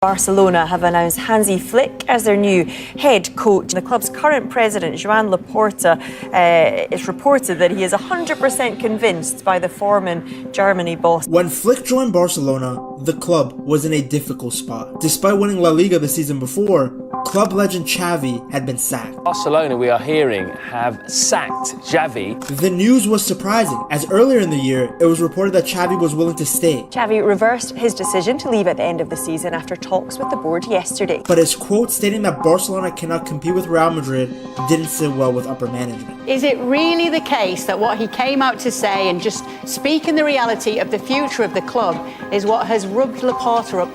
Barcelona have announced Hansi Flick as their new head coach. The club's current president, Joan Laporta, it's reported that he is 100% convinced by the former Germany boss. When Flick joined Barcelona, the club was in a difficult spot. Despite winning La Liga the season before, club legend Xavi had been sacked. Barcelona, we are hearing, have sacked Xavi. The news was surprising, as earlier in the year, it was reported that Xavi was willing to stay. Xavi reversed his decision to leave at the end of the season after talks with the board yesterday. But his quote stating that Barcelona cannot compete with Real Madrid didn't sit well with upper management. Is it really the case that what he came out to say and just speaking the reality of the future of the club is what has rubbed Laporta up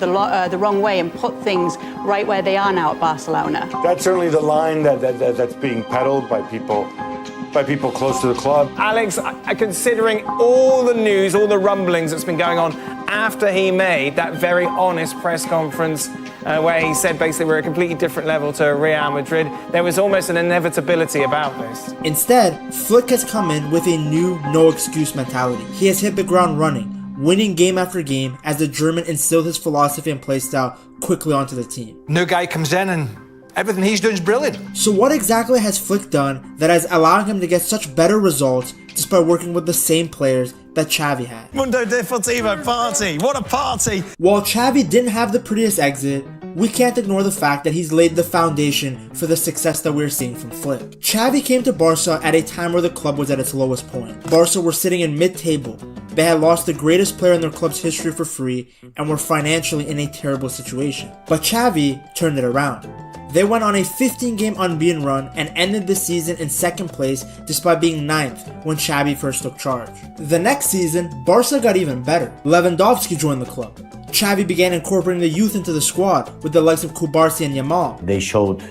the wrong way and put things right where they are now at Barcelona? That's certainly the line that's being peddled by people close to the club. Alex, considering all the news, all the rumblings that's been going on after he made that very honest press conference where he said basically we're a completely different level to Real Madrid, there was almost an inevitability about this. Instead, Flick has come in with a new no-excuse mentality. He has hit the ground running, winning game after game as the German instilled his philosophy and playstyle quickly onto the team. New guy comes in and everything he's doing is brilliant. So what exactly has Flick done that has allowed him to get such better results despite working with the same players that Xavi had? Mundo Deportivo party, what a party! While Xavi didn't have the prettiest exit, we can't ignore the fact that he's laid the foundation for the success that we're seeing from Flick. Xavi came to Barca at a time where the club was at its lowest point. Barca were sitting in mid-table. They had lost the greatest player in their club's history for free and were financially in a terrible situation. But Xavi turned it around. They went on a 15-game unbeaten run and ended the season in second place despite being 9th when Xavi first took charge. The next season, Barca got even better. Lewandowski joined the club. Xavi began incorporating the youth into the squad with the likes of Kubarsi and Yamal. They showed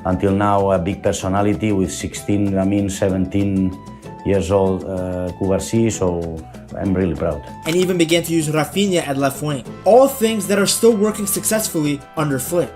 until now a big personality with 17 years old Kubarsi, so I'm really proud. And even began to use Raphinha at left wing. All things that are still working successfully under Flick.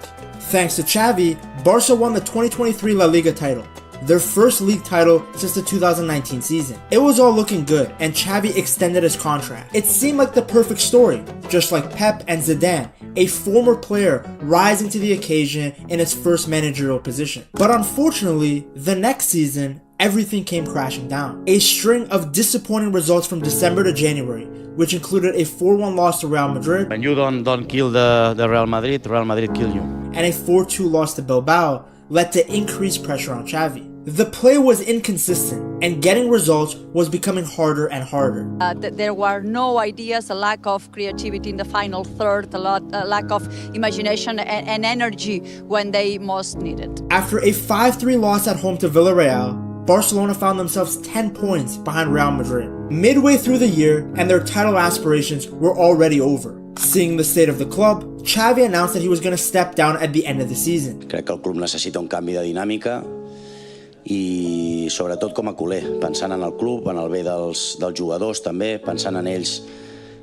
Thanks to Xavi, Barca won the 2023 La Liga title, their first league title since the 2019 season. It was all looking good, and Xavi extended his contract. It seemed like the perfect story, just like Pep and Zidane, a former player rising to the occasion in his first managerial position. But unfortunately, the next season, everything came crashing down. A string of disappointing results from December to January, which included a 4-1 loss to Real Madrid. When you don't kill the Real Madrid kill you. And a 4-2 loss to Bilbao led to increased pressure on Xavi. The play was inconsistent, and getting results was becoming harder and harder. There were no ideas, a lack of creativity in the final third, a lack of imagination and energy when they most needed. After a 5-3 loss at home to Villarreal, Barcelona found themselves 10 points behind Real Madrid. Midway through the year, and their title aspirations were already over. Seeing the state of the club, Xavi announced that he was going to step down at the end of the season. Crec que el club necessita un canvi de dinàmica i sobretot com a culer, pensant en el club, en el bé dels jugadors també, pensant en ells,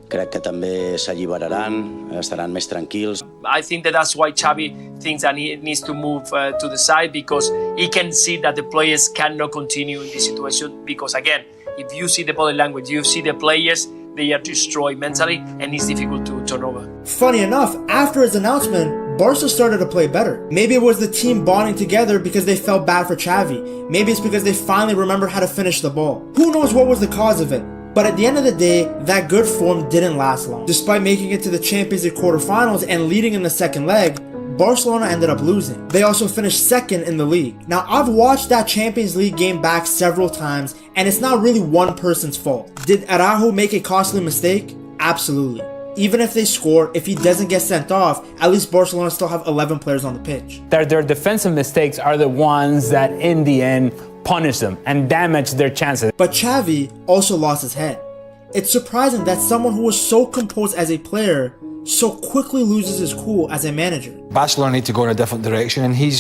crec que també s'alliberaran, estaran més tranquils. I think that's why Xavi thinks that he needs to move to the side, because he can see that the players cannot continue in this situation, because again, if you see the body language, you see the players, they are destroyed mentally and it's difficult to turn over. Funny enough, after his announcement, Barca started to play better. Maybe it was the team bonding together because they felt bad for Xavi. Maybe it's because they finally remembered how to finish the ball. Who knows what was the cause of it? But at the end of the day, that good form didn't last long. Despite making it to the Champions League quarterfinals and leading in the second leg, Barcelona ended up losing. They also finished second in the league. Now, I've watched that Champions League game back several times, and it's not really one person's fault. Did Araujo make a costly mistake? Absolutely. Even if they score, if he doesn't get sent off, at least Barcelona still have 11 players on the pitch. Their defensive mistakes are the ones that, in the end, punish them and damage their chances. But Xavi also lost his head. It's surprising that someone who was so composed as a player so quickly loses his cool as a manager. Barcelona need to go in a different direction, and he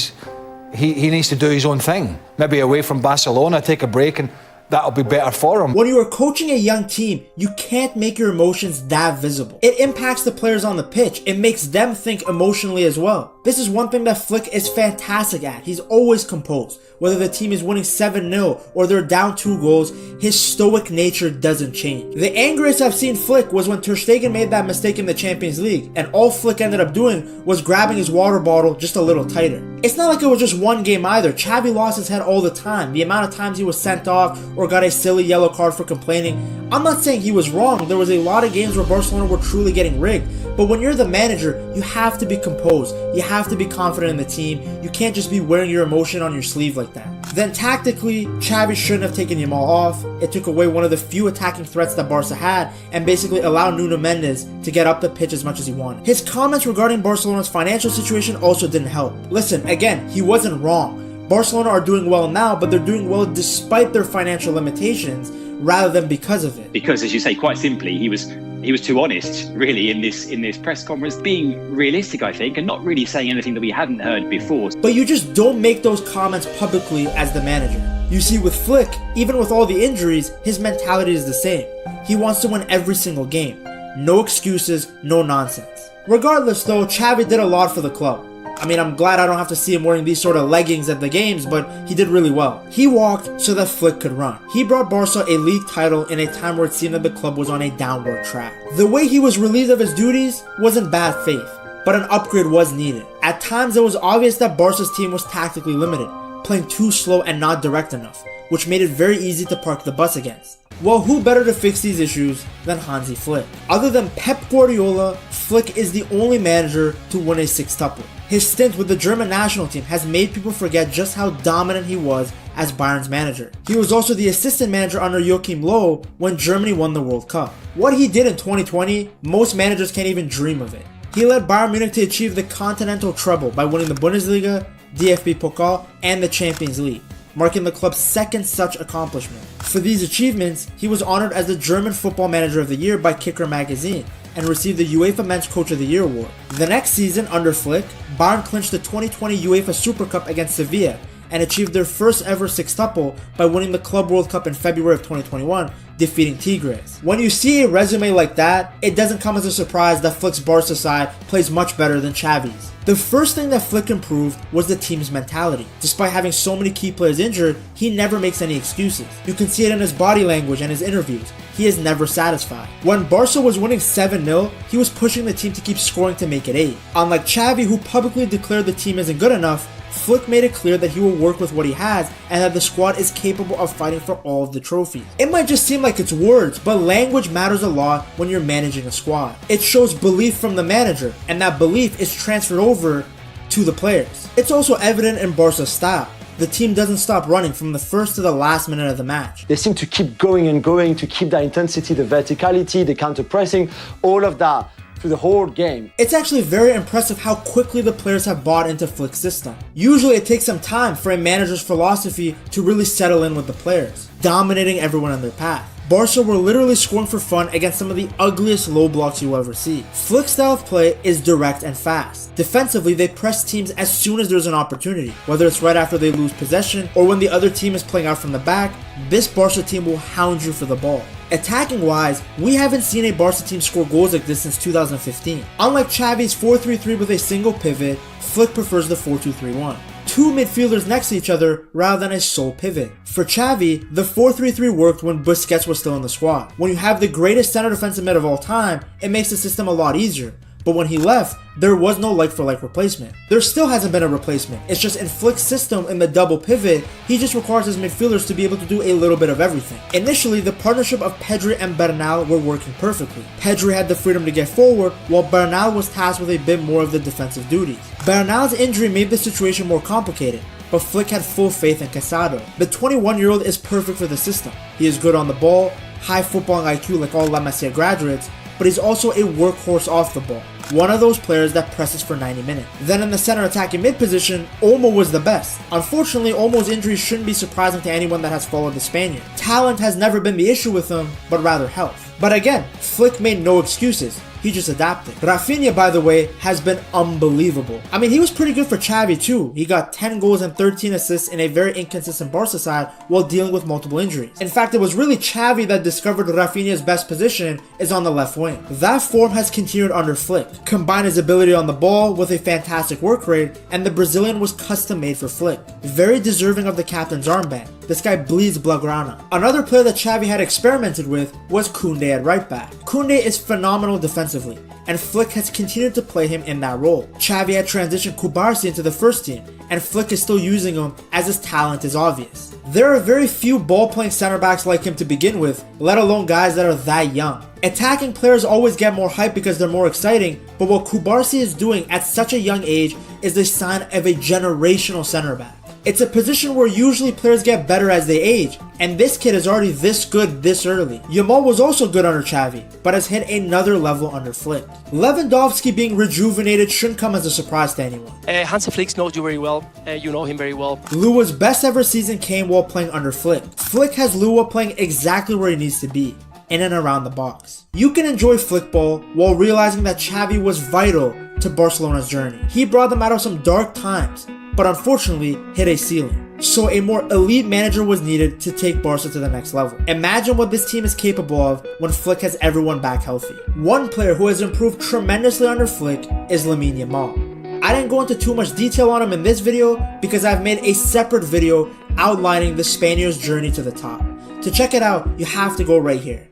needs to do his own thing. Maybe away from Barcelona, take a break, and that'll be better for him. When you are coaching a young team, you can't make your emotions that visible. It impacts the players on the pitch. It makes them think emotionally as well. This is one thing that Flick is fantastic at. He's always composed. Whether the team is winning 7-0 or they're down 2 goals, his stoic nature doesn't change. The angriest I've seen Flick was when Ter Stegen made that mistake in the Champions League, and all Flick ended up doing was grabbing his water bottle just a little tighter. It's not like it was just one game either. Xavi lost his head all the time. The amount of times he was sent off or got a silly yellow card for complaining. I'm not saying he was wrong. There was a lot of games where Barcelona were truly getting rigged. But when you're the manager, you have to be composed. You have to be confident in the team. You can't just be wearing your emotion on your sleeve like that. Then tactically, Xavi shouldn't have taken Yamal off. It took away one of the few attacking threats that Barca had and basically allowed Nuno Mendes to get up the pitch as much as he wanted. His comments regarding Barcelona's financial situation also didn't help. Listen, again, he wasn't wrong. Barcelona are doing well now, but they're doing well despite their financial limitations rather than because of it. Because, as you say, quite simply, he was too honest, really, in this press conference, being realistic, I think, and not really saying anything that we hadn't heard before. But you just don't make those comments publicly as the manager. You see, with Flick, even with all the injuries, his mentality is the same. He wants to win every single game. No excuses, no nonsense. Regardless though, Xavi did a lot for the club. I mean, I'm glad I don't have to see him wearing these sort of leggings at the games, but he did really well. He walked so that Flick could run. He brought Barca a league title in a time where it seemed that the club was on a downward track. The way he was relieved of his duties wasn't bad faith, but an upgrade was needed. At times, it was obvious that Barca's team was tactically limited, playing too slow and not direct enough, which made it very easy to park the bus against. Well, who better to fix these issues than Hansi Flick? Other than Pep Guardiola, Flick is the only manager to win a sextuple. His stint with the German national team has made people forget just how dominant he was as Bayern's manager. He was also the assistant manager under Joachim Löw when Germany won the World Cup. What he did in 2020, most managers can't even dream of it. He led Bayern Munich to achieve the continental treble by winning the Bundesliga, DFB Pokal, and the Champions League, marking the club's second such accomplishment. For these achievements, he was honored as the German Football Manager of the Year by Kicker magazine and received the UEFA Men's Coach of the Year award. The next season, under Flick, Bayern clinched the 2020 UEFA Super Cup against Sevilla and achieved their first ever sextuple by winning the Club World Cup in February of 2021, defeating Tigres. When you see a resume like that, it doesn't come as a surprise that Flick's Barca side plays much better than Xavi's. The first thing that Flick improved was the team's mentality. Despite having so many key players injured, he never makes any excuses. You can see it in his body language and his interviews. He is never satisfied. When Barca was winning 7-0, he was pushing the team to keep scoring to make it 8. Unlike Xavi, who publicly declared the team isn't good enough, Flick made it clear that he will work with what he has and that the squad is capable of fighting for all of the trophies. It might just seem like it's words, but language matters a lot when you're managing a squad. It shows belief from the manager, and that belief is transferred over to the players. It's also evident in Barca's style. The team doesn't stop running from the first to the last minute of the match. They seem to keep going and going, to keep that intensity, the verticality, the counter-pressing, all of that through the whole game. It's actually very impressive how quickly the players have bought into Flick's system. Usually it takes some time for a manager's philosophy to really settle in with the players, dominating everyone on their path. Barca were literally scoring for fun against some of the ugliest low blocks you'll ever see. Flick's style of play is direct and fast. Defensively, they press teams as soon as there's an opportunity. Whether it's right after they lose possession or when the other team is playing out from the back, this Barca team will hound you for the ball. Attacking wise, we haven't seen a Barca team score goals like this since 2015. Unlike Xavi's 4-3-3 with a single pivot, Flick prefers the 4-2-3-1. Two midfielders next to each other rather than a sole pivot. For Xavi, the 4-3-3 worked when Busquets was still in the squad. When you have the greatest center defensive mid of all time, it makes the system a lot easier. But when he left, there was no like-for-like replacement. There still hasn't been a replacement. It's just in Flick's system in the double pivot, he just requires his midfielders to be able to do a little bit of everything. Initially, the partnership of Pedri and Bernal were working perfectly. Pedri had the freedom to get forward, while Bernal was tasked with a bit more of the defensive duties. Bernal's injury made the situation more complicated, but Flick had full faith in Casado. The 21-year-old is perfect for the system. He is good on the ball, high footballing IQ like all La Masia graduates, but he's also a workhorse off the ball. One of those players that presses for 90 minutes. Then in the center attacking mid position, Olmo was the best. Unfortunately, Olmo's injury shouldn't be surprising to anyone that has followed the Spaniard. Talent has never been the issue with him, but rather health. But again, Flick made no excuses. he just adapted. Raphinha, by the way, has been unbelievable. I mean, he was pretty good for Xavi too. He got 10 goals and 13 assists in a very inconsistent Barca side while dealing with multiple injuries. In fact, it was really Xavi that discovered Raphinha's best position is on the left wing. That form has continued under Flick. Combine his ability on the ball with a fantastic work rate, and the Brazilian was custom made for Flick. Very deserving of the captain's armband. This guy bleeds Blaugrana. Another player that Xavi had experimented with was Kounde at right back. Kounde is phenomenal defensively, and Flick has continued to play him in that role. Xavi had transitioned Kubarsi into the first team, and Flick is still using him as his talent is obvious. There are very few ball-playing center backs like him to begin with, let alone guys that are that young. Attacking players always get more hype because they're more exciting, but what Kubarsi is doing at such a young age is the sign of a generational center back. It's a position where usually players get better as they age, and this kid is already this good this early. Yamal was also good under Xavi, but has hit another level under Flick. Lewandowski being rejuvenated shouldn't come as a surprise to anyone. Hansi Flick knows you very well. You know him very well. Lua's best ever season came while playing under Flick. Flick has Lua playing exactly where he needs to be, in and around the box. You can enjoy Flickball while realizing that Xavi was vital to Barcelona's journey. He brought them out of some dark times, but unfortunately hit a ceiling. So a more elite manager was needed to take Barca to the next level. Imagine what this team is capable of when Flick has everyone back healthy. One player who has improved tremendously under Flick is Lamine Yamal. I didn't go into too much detail on him in this video because I've made a separate video outlining the Spaniard's journey to the top. To check it out, you have to go right here.